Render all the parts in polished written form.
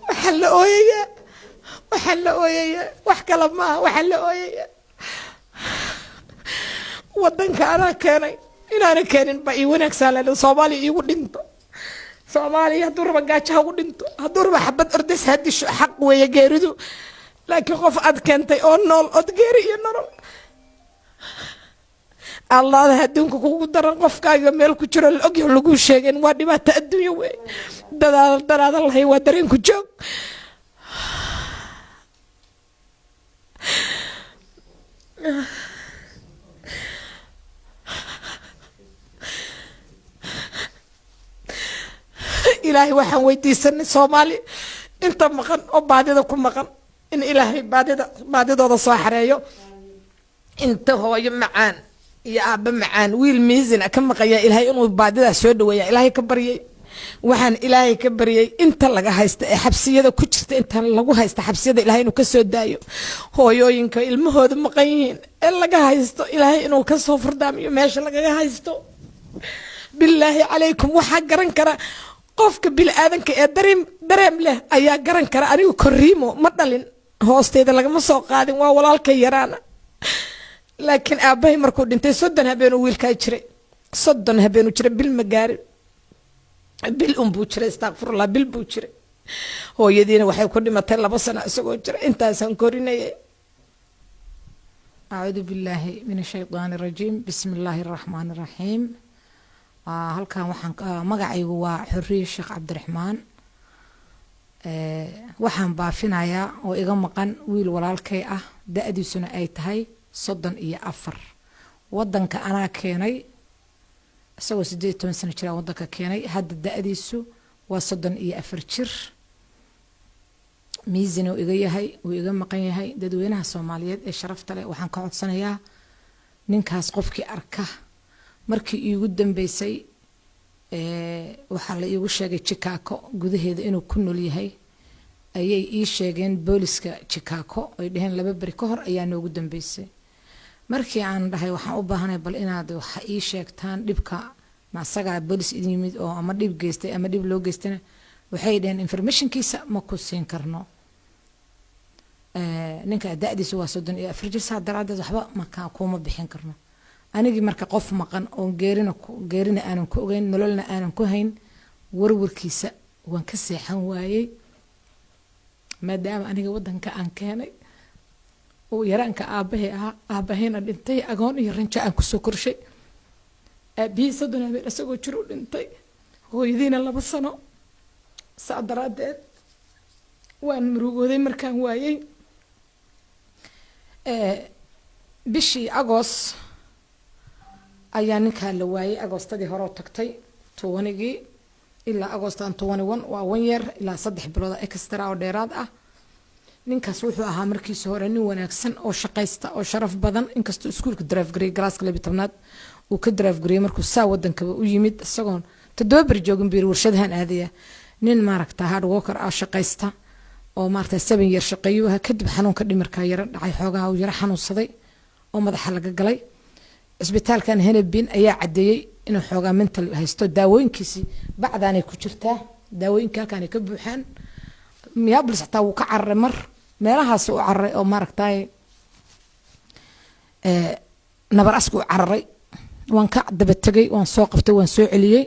وحل أويا وحكلا ما وحل أويا ودنك أنا كاني إن أنا كان بقى ونك سالة صومالي يقول أنت صومالي هدور بقاش هقول أنت هدور بحبة أردس هدي حق ويا جيردو لكن خوف أد كنتي أنول أد جيري ينور الله هدونك كودر قف كاجا ميل كجرا الأجي لغو شيغين waa dhibaato adduunyo way dadaal lahay waa dareen ku joog ilaahay waxaan weydiisanay Soomaali inta maqan oo baadida ku maqan in ilaahay baadidooda soo xareeyo inta hooyo macaan يا أبا معان ويل ميزن أكمل قيا إلهي إنه بعد ذا سود ويا إلهي كبري وحن إلهي كبري أنت لقى هايست حبسية ذا كشت أنت لقى هايست حبسية ذا إلهي إنه كسود دايو هو يوينك المهود مقين لقى هايست إلهي إنه كسوفر دامي ماشي لقى هايستو بالله عليكم وحق رنكرة قفك بالآذن درم له أيا قرنكرة أنا كريمو مطلين هو استيد لقى مسوق قادم ولا الكيرانا لكن أباهي مركو دنتي صدن هبينو ويلكا يجري صدن هبينو جري بالمقارب بالأنبو جري استغفر الله بالبو جري هو يدينا وحي كل ما تلا بصنا اسقو جري انت سنكورينا أعوذ بالله من الشيطان الرجيم بسم الله الرحمن الرحيم هل كان وحن مقعي هو حرية الشيخ عبد الرحمن وحن بافينايا وإيغا مقان ويل walaalkay ah da'diisuna ay tahay 34 wadanka ana keenay asagoo 18 sano jira wadanka keenay hadda da'diisu waa 34 jir miisano iga yahay oo iga maqan yahay dadweynaha Soomaaliyeed ee sharafta leh waxaan ka codsanayaa ninkaas qofkii arka markii iigu dambeysay waxa la iigu sheegay Chicago gudaheeda inuu ku nool yahay ayay ii sheegeen booliska Chicago ay dhaheen laba bari ka hor ayaa noogu dambeysay markii aan dhahay waxaan u baahanahay bal inaad wax ii sheegtaan dhibka ma asaga boolis idin yimid oo ama dhib geystay ama dhib loo geystay waxay dhaheen informationkiisa ma ku siin karno ninka da'diisu waa 34 jir daraaddeed waxba ma ka kuma bixin karno anigi marka qof maqan oo geerina aanan ku ogeyn nololna aanan ku hayn warwarkiisa waan ka seexan waayay maadaama aniga wadanka aan keenay oo yaraanka aabahayna dhintay agoon iyo ranjo aan ku soo korshay aabii sadana baa asagoo jiro dhintay hooyadiina 2 sano saadaradeed waan murugooday markaan waayay bishii Agost ayaa ninka la waayay Agoostadii hore oo tagtay 20gii ilaa Agost 21 waa 1 year ilaa 3 bilood extra oo dheeraad ah ninkaas wuxuu ahaa markiisa hore nin wanaagsan oo shaqaysta oo sharaf badan inkastoo iskuulka drive grade galaaska 12aad uu ka drive grade markuu saa wadanka u yimid isagoon 7 bar joogin bir warshadahan aadaya nin maaragta hard worker ah shaqaysta oo maaragta 7 year shaqeeyay kadib xanuunka dhimirka yara dhacay xoogaa uu yara xanuunsaday oo madaxa laga galay isbitaalkan Henebin ayaa cadeeyay inuu xoogaa mental haysto daawooyinkiisi bacdaanay ku jirtaa daawooyinka kan ka buuxaan miyablis xataa uu ka carray mar meelahaas uu carray oo maaragtay nabar asku carray waan ka daba tagay waan soo qabtay waan soo celiyay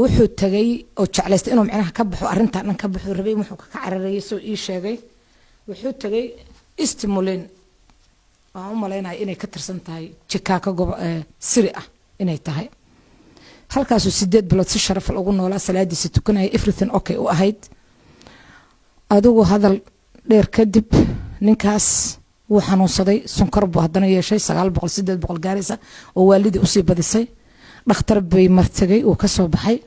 wuxuu tagay oo jeclaystay inuu macnaha ka baxo arintan dhan ka baxo rabay wuxuu ka cararayay soo ii sheegay wuxuu tagay Istimulin oo maleynay inay ka tirsan tahay Chicago siri ah inay tahay halkaas 8 bilood si sharaf leh ugu noolaa salaadiisa tukanay everything okay u ahayd adigu hadal dheer kadib ninkaas wuu xanuunsaday sonkor buu haddana yeeshay 900 gaaraysa oo waalidii u sii badisay dhakhtar bay martagay oo ka soo baxay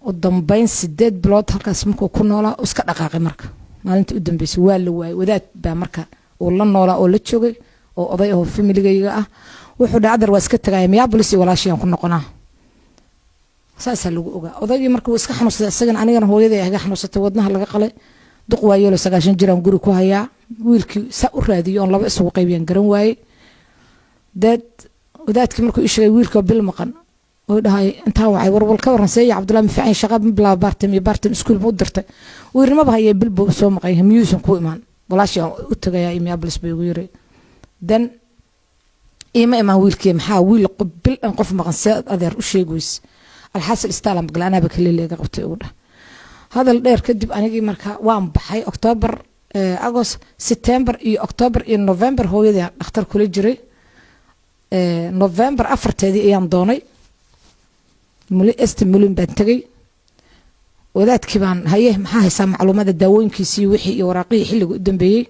oo dambayn 8 bilood halkaas markuu ku noolaa iska dhaqaaqay marka maalintii u dambeysay waa la waayay wadaad baa marka oo la noolaa oo la joogay oo oday oo familigayga ah wuxuu dhacdar waa iska tagay Minneapolis walaashiyaan ku noqonaa saasa lagu ogaa odaygii markuu iska xanuunsaday asagana anigana hooyaday ay xanuunsatay wadnaha laga qalay duq waayeelo 9 jiraan guri ku hayaa wiilkii sa u raadiyo on laba isugu qaybiyaan garan waayay wadaadkii markuu isheegay wiilka bil maqan dhahay intaa wacay warwal ka waran Seeyo Cabdullaahi Mafacin shaqo bilaa bartim iskuul buu dirtay wiirnimaba hayay bilbo soo maqay miyuusan ku imaan walaashii u tagaya Minneapolis bay ugu yiri dan iima wiilkii maxaa wiil bil an qof maqan saad adeer u sheegays alxasil istaalam galana ba kale leega qabtay ugu dhahay hadal dheer kadib anigii marka waan baxay October August September iyo October iyo November hooyadii dhakhtar kula jiray November 4teedii ayaan doonay mulin baan tagay wadaadkii baan haye maxaa haysaa macluumaadka daawooyinkiisii wixii iyo waraaqii xilliga u dambeeyay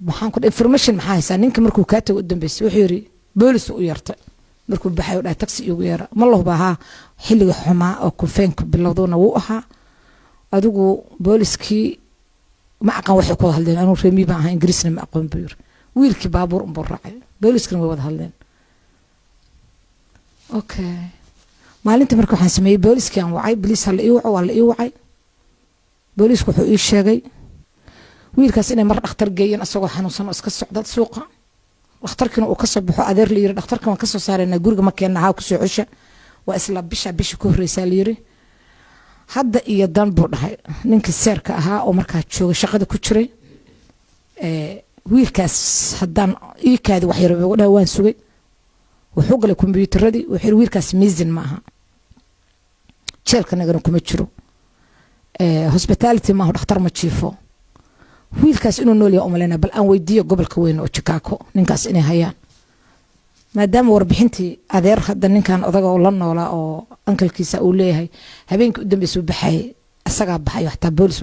waxaan ku information maxaa haysaa ninka markuu ka tago u dambeeyay wuxuu yiri boolis u yartay markuu baxay oo dhaay taxi ugu yeera ma loo baaha xilliga xumaa oo kufeenka bilowdona wuu ahaa adigu booliskii ma aqaan wax ku hadleen anuu reemi baan ahaa ingiriisna ma aqoon buu yiri wiilkii baabuur u raacay booliskana way wada hadleen okay maalintii markii waxaan sameeyay booliskii aan wacay police hal ii wacay boolisku wuxuu ii sheegay wiilkaas inay mar dhakhtar geeyeen asagoo xanuunsan oo iska socda suuqa dhakhtarkina uu ka soo baxo adeer la yiri dhakhtarkan waan ka soo saarayna guriga ma keenaha ku soo xusha waa isla bisha ku horeysa la yiri hadda iyo dan buu dhahay ninka seerka ahaa oo markaa jooga shaqada ku jiray wiilkaas haddaan ii kaadi wax yar ugu dhaw waan sugay wuxuu galay kombiyuutarradii wuxuu wiilkaas miisan ma aha jeelka nagana kuma jiro hospitality ma dhakhtar ma jiifo wiilkaas inuu nool yahay umalena bal aan weydiiyo gobolka weyn oo Chicago ninkaas inay hayaan maadaama warbixintii adeer hadda ninkan odaga oo la noolaa oo ankalkiisa uu leeyahay habeenkii u dambeysay baxay asaga baxay xataa boolis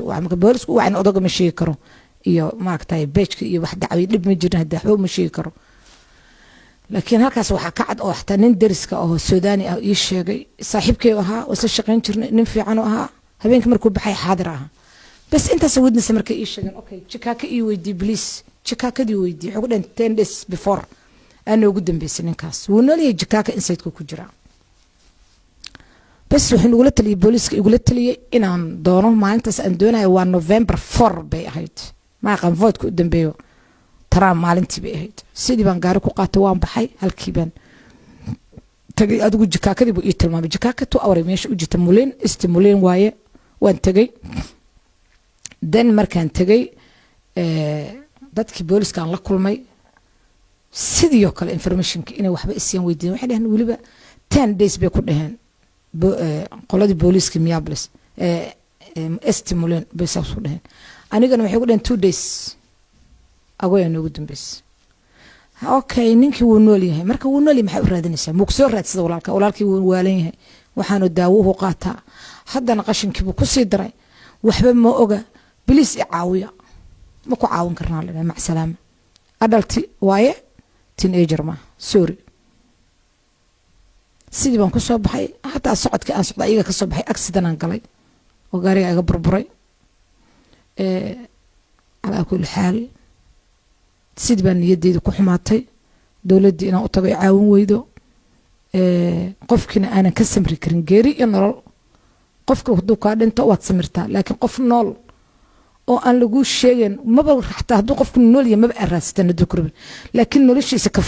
uu waan odaga ma sheegi karo iyo maaragtay beejka iyo wax dacwad dib ma jirin hadda waxba ma sheegi karo laakiin halkaas waxa ka cad oo xataa nin dariska oo Suudaani ah ii sheegay saaxiibkay ahaa oo isla shaqayn jirnay nin fiican oo ahaa habeenkii markuu baxay xaadir ahaa bas intaas wadnaysa markay ii sheegeen okay Chicago ii weydii please Chicago dii weydii wuxuu dhan 10 days before أنا وجود بيس نكاس ونولي جكاك إنسيد كوجرا بس وحين قلت لي بوليس قلت لي إن عن دونه ما أنت سأندونا هو نوفمبر 4 بيهيد ما كان فوت قدام بيو ترى ما أنت بيهيد سيدي بنجارك وقاتوان بحي هالكيبان تجي أدو جكاك دي بقيت ما بجكاك تو أوري مش وجي تمولين استمولين وايه وان تجي دن مركان تجي dadkii booliska la kulmay sidii oo kale information inay waxba isiyaan weydiin waxay dhahan waliba 10 days bay ku dhaheen qoladii booliska Minneapolis estimulen bay soo dhaheen anigana waxay ku dhaheen 2 days agoon ugu dambeys okay ninkii wuu nool yahay marka wuu nool yahay maxay u raadinaysaa muu soo raadsada walaalkii wuu waalan yahay waxaanu daawuhu qaataa haddana qashinkii buu ku sii daray waxba ma oga bilis i caawiya ما كو عاون كرنا لنا مع سلامة أدلتي وايه تينيجر ما سوري سيدي بان كسو بحي حتى صعد كأن صعد أيها كسو بحي أكسدنا انقلي وقاري أيها بربري على كل حال سيدي بان يدي كو حماتي دولدي أنا أطبع عاون ويدو قفكنا أنا كسمري كرنجيري ينرل قفك ودو كاد انت واتسمرتا لكن قف نول oo aan lagu sheegin maba xataa haduu qofku nool yahay maba arraastan dukurb laakiin noloshiisa ka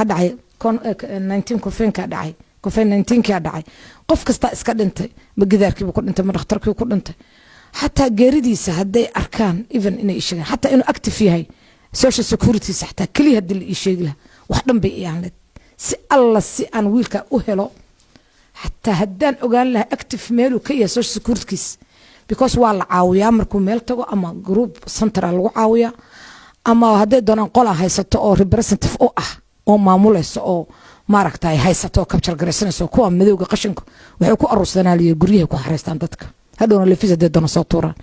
dhacay 19 kofeenka dhacay kofeen 19 ka dhacay qof kasta iska dhintay ma gidaarkii ku dhintay ma dhakhtarkii ku dhintay xataa geeridiisa haday arkaan even inay sheegaan xataa inuu active yahay social security xataa kaliya hadii la sheegi lahaa wax dhan bay yaanad si alla si aan wiilka u helo xataa hadaan ogaan lahaa active meelu ka yahay social security because waa la caawiyaa markuu meel tago ama group center lagu caawiyaa ama haday doonaan qol haysato oo representative oo oo maamulayso oo maaragtay haysato oo capture garaysanayso kuwa madowga qashinka waxay ku aruursanaa liyo guryaha ku xareystaan dadka hadhoona leefisa doona soo tuuraan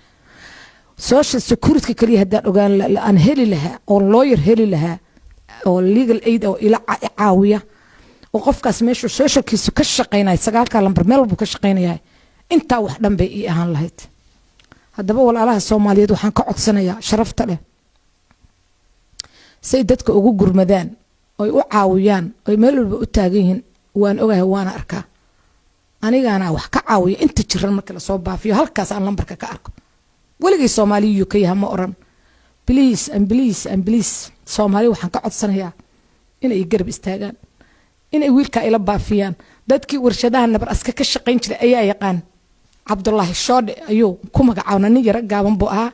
social security kaliya hadaan ogaan aan heli lahaa oo lawyer heli lahaa oo legal aid oo ila caawiya oo qofkaas meesha socialkiisu ka shaqeynay sagaalka lambar meel buu ka shaqeynayaa inta wax dhan bay ii ahaan lahayd haddaba walaalaha Soomaaliyeed waxaan ka codsanayaa sharafta leh say dadka ugu gurmadaan oo u caawiyaan oo meel walba u taagan yihiin waan ogahay waan arkaa anigana wax ka caawiyo inta jiran marka la soo baafiyo halkaas aan lambarka ka arko waligii Soomaaliyu ka yahay ma oran please and please and please Soomaali waxaan ka codsanayaa inay garab istaagaan inay wiilka ila baafiyaan dadkii warshadaha nabar aska ka shaqayn jiray ayaa yaqaan cabdullaahi shoodhe ayuu ku magacaabna nin yara gaaban buu ahaa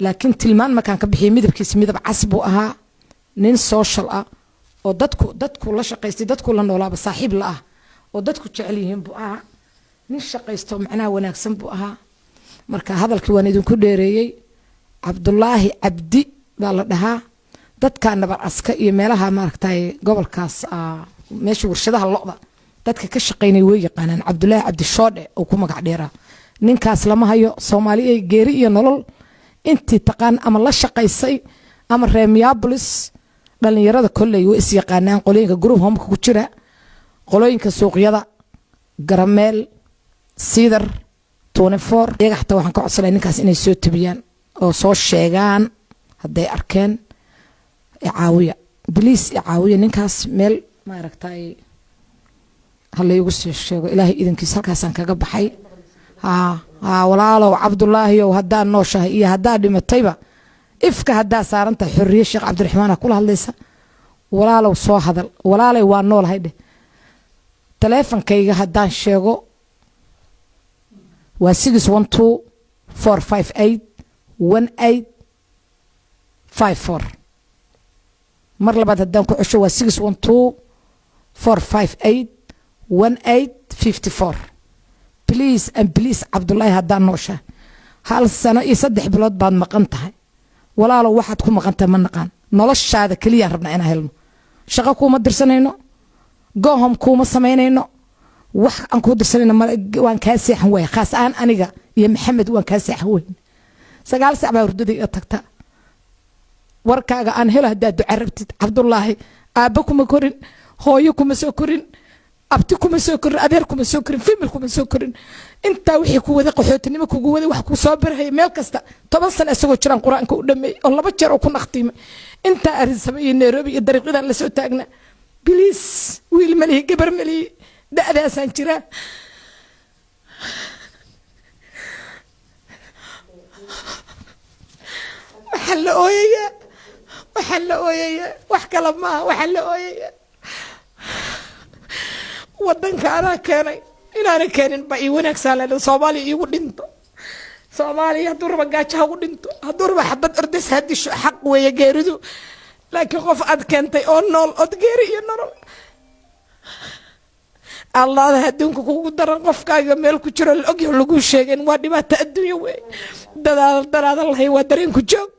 laakiin tilmaan markaan ka bixiyay midabkiisa midab cas buu ahaa nin social ah oo dadku la shaqaystay dadku la noolaaba saaxiib la ah oo dadku jecel yihiin buu ahaa nin shaqaysto macnaha wanaagsan buu ahaa marka hadalkii waan idinku dheereeyey cabdullaahi cabdi baa la dhahaa dadka nabar aska iyo meelaha maaragtay gobolkaas meesha warshadaha lo'da dadka ka shaqaynay way yaqaanaan cabdullaahi cabdi shoodhe oo ku magac dheeraa ninkaas lama hayo Soomaaliya geeri iyo nolol intii taqaan ama la shaqaysay ama Reemiyabolis dhalinyarada kolley way is yaqaanaan qolooyinka group home ku jira qolooyinka suuqyada garameel sidar 24 iyaga xataa waxaan ka codsanay ninkaas inay soo tabiyaan oo soo sheegaan haday arkeen caawiya please caawiya ninkaas meel ma aragtay halay ugu soo sheego ilaahay idinkiisa halkaasaan kaga baxay walaalow cabdullaahi oo hadaa nooshahay iyo hadaa dhimatayba ifka hadaa saaranta xurriye sheekh cabdiraxmaan kula hadlaysa walaalow soo hadal walaalay waa noolahay dheh teleefankayga hadaan sheego waa 612 458 1854 mar labaad hadaan ku cesho waa 612 458 1854 please and please cabdullaahi hadaan nooshahay hal sano iyo 3 bilood baad maqan tahay walaalo waxaad ku maqantahay ma naqaan noloshaada kaliya rabna inaan helno shaqo kuma dirsanayno go'hom kuma sameynayno wax aan ku dirsanayno waan ka seexan way khaas aan aniga iyo maxamed waan ka seexan way 9 saac baa hurdada iga tagta warkaaga aan helo hadaa duca rabtid cabdullaahi aaba kuma korin hooyo kuma soo korin abti kuma soo korin adeer kuma soo korin family kuma soo korin inta wixii ku wada qaxootinimo kugu wada wax ku soo barhay meel kasta 10 sano isagoo jiraan quraanka u dhameey oo 2 jeer oo ku naqtiimay inta arinsamay Nairobi iyo dariiqada la soo taagna please wiil mali gabar mali da'daasaan jira waxaa la ooyaya wax kala maaha waxaa la ooyaya wadanka anaa keenay inaana keenin ba ii wanaagsan leedahay Soomaaliya iigu dhinto Soomaaliya hadduu raba gaajo ugu dhinto hadduu raba xabad ordas hadisho xaq weeye geeridu laakiin qof aad keentay oo nool od geeri iyo nolol Allah adduunka kugu daran qofkaaga meel ku jiro la ogyahay lagu sheegeen waa dhibaato adduunyo weey dadaal lahay waa dareen ku joog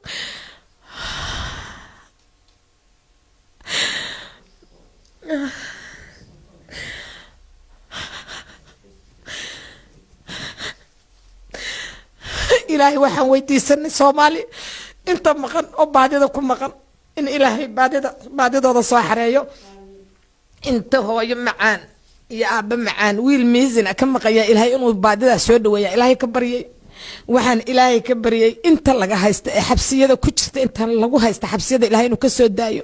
ilaahay waxaan weydiisanay Soomaali inta maqan oo baadida ku maqan in ilaahay baadidooda soo xareeyo inta hooyo macaan iyo aaba macaan wiil miisina ka maqaya ilaahay inuu baadida soo dhaweeyo ilaahay ka baryay waxaan ilaahay ka baryay inta laga haysto ee xabsiyada ku jirta inta lagu haysto xabsiyada ilaahay inuu ka soo daayo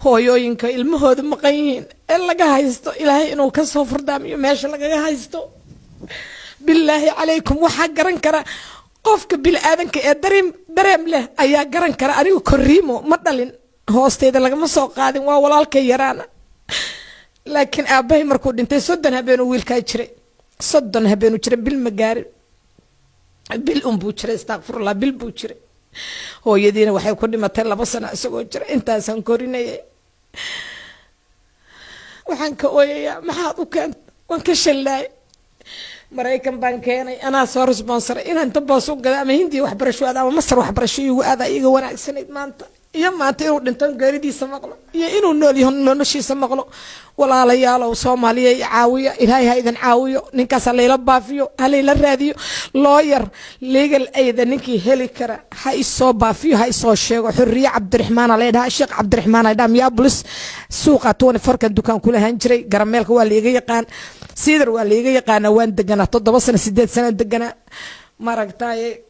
hooyooyinka ilmahooda maqan yihiin ee laga haysto ilaahay inuu ka soo furdaamiyo meesha laga haysto billaahi calaykum waxa garan kara qofka bil aadanka ee dareem leh ayaa garan kara anigu koriimo ma dhalin hoosteeda laga ma soo qaadin waa walaalkay yaraana laakiin aabahay markuu dhintay 30 habeen wiilkaa jiray 30 habeen jiray bil ma gaarin bil buu jiray astaghfirullah bil buu jiray hooyadiina waxay ku dhimatay 2 sano isagoo jira intaasan korinayay waxaan ka ooyayaa maxaad u keentay waan ka shalay Mareykan baan keenay ana soo sponsor inaan tabaas u gada ama hindi waxbarasho ama masar waxbarasho igu aada iga wanaagsaneed maanta iyo maanta inuu dhinto gaaridiisa maqlo iyo inuu nool yahay noloshiisa maqlo walaalayaal Soomaaliya caawiya ilaahay ha idin caawiyo ninkaas leeyla baafiyo haleela raadiyo lawyer legal aid ninkii heli kara ha isoo baafiyo ha isoo sheego xurriye cabdiraxmaan leedahay sheekh cabdiraxmaan aydam yaa bulis suuqa 24 kan dukaan kula han jiray garameelka waa leega yaqaan sidar waa leega yaqaan waan deganaa 7 sano 8 sano deganaa maragtay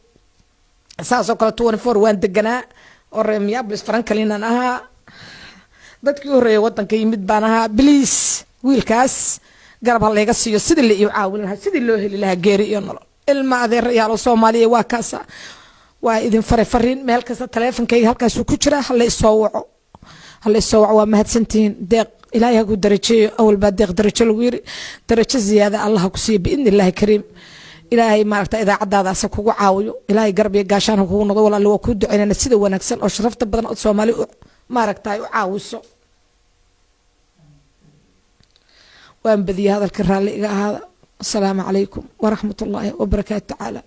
saasoo kale 24 waan deganaa oo Reemiyabolis Franklin ahaa dadkii horeeyay wadanka yimid baan ahaa please wiilkaas garab ha leega siiyo sidii la ii caawin lahaa sidii loo heli lahaa geeri iyo nolol ilma adeerayaal Soomaaliya waa kaasa waa idin fariin meel kasta teleefankayga halkaas ku jira hal isoo waco waa mahadsantiin deeq ilaahay ha ku darajeeyo awal baa deeq darajo lagu yiri darajo ziyaada allah ha ku siiyo biidni illaahi kariim ilaahay maaragta idaacadaadaas kugu caawiyo ilaahay garab iyo gaashaan ha kugu noqdo walaal waa ku duceynana sida wanaagsan oo sharafta badan oo Soomaali maaragta u caawiso waan badiyaa hadalka raali iga ahaada assalaamu calaykum waraxmatullaahi wabarakaatuh tacaala